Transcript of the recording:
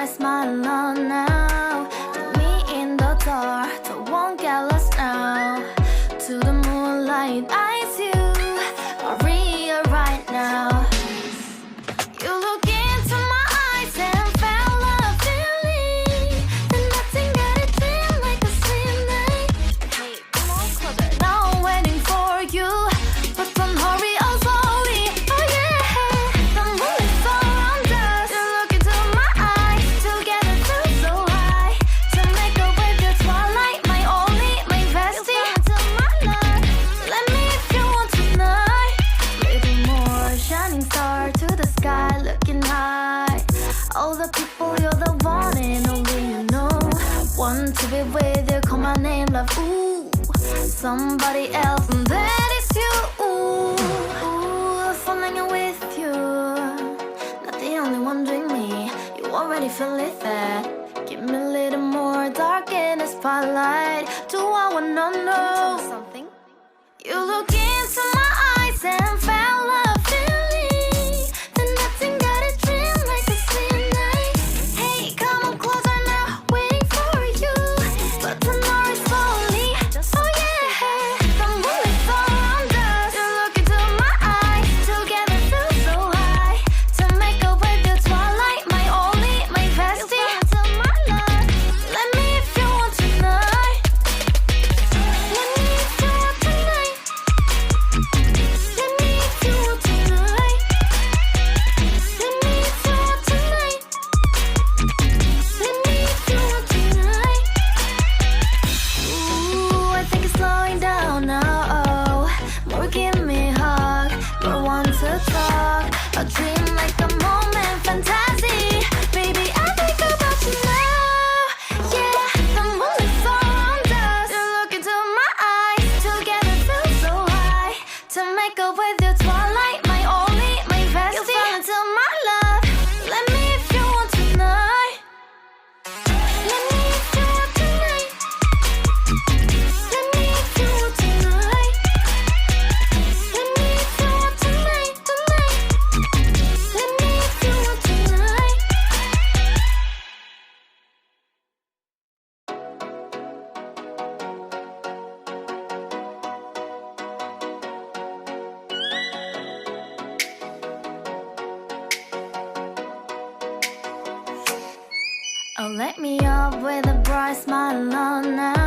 bright smile on now. Put me in the dark, so won't get lost now. To the moonlight, eyes you are real right now. You look into my eyes and felt a feeling that nothing got it feel like a slim night. Hey, come on closer. Now I'm waiting for you, but don't hurry, oh slowly. Oh yeah, the moon is around us. You look into my eyes, together feel so high. To make a way through twilight, my only, my bestie. Into my love, let me if you want tonight. Little more shining star to the sky, looking high. All the people, you're the one and only you know. Want to be with you, call my name, love. Ooh, somebody else, and that is you. Ooh, falling in with you. Not the only one doing me. You already feel it there. Give me a little more dark in the spotlight. Do I wanna know something? You look into my eyes and felt a feeling that nothing got a dream like a slim night. Hey, come on closer now, waiting for you. But tomorrow slowly. Oh yeah, the moon is around us. You look into my eyes, together feel so high. To make a way through twilight, my only, my bestie. Into my love, let me if you want tonight. Let me if you want tonight. Let me if you want tonight. Let me if you want tonight. Let me if you want tonight. Ooh, I think it's slowing down now. Oh, more give me a hug, more want to talk. A dream like a moment, fantasy. Baby, I think about you now. Yeah, the moon is around us. You look into my eyes, together feel so high. To make a way through twilight, my only, my bestie. You fall into my love. Let me if you want tonight. Let me if you want tonight. Let me if you want tonight. Let me if you want tonight, tonight. Let me if you want tonight. Oh, let me up with a bright smile on now.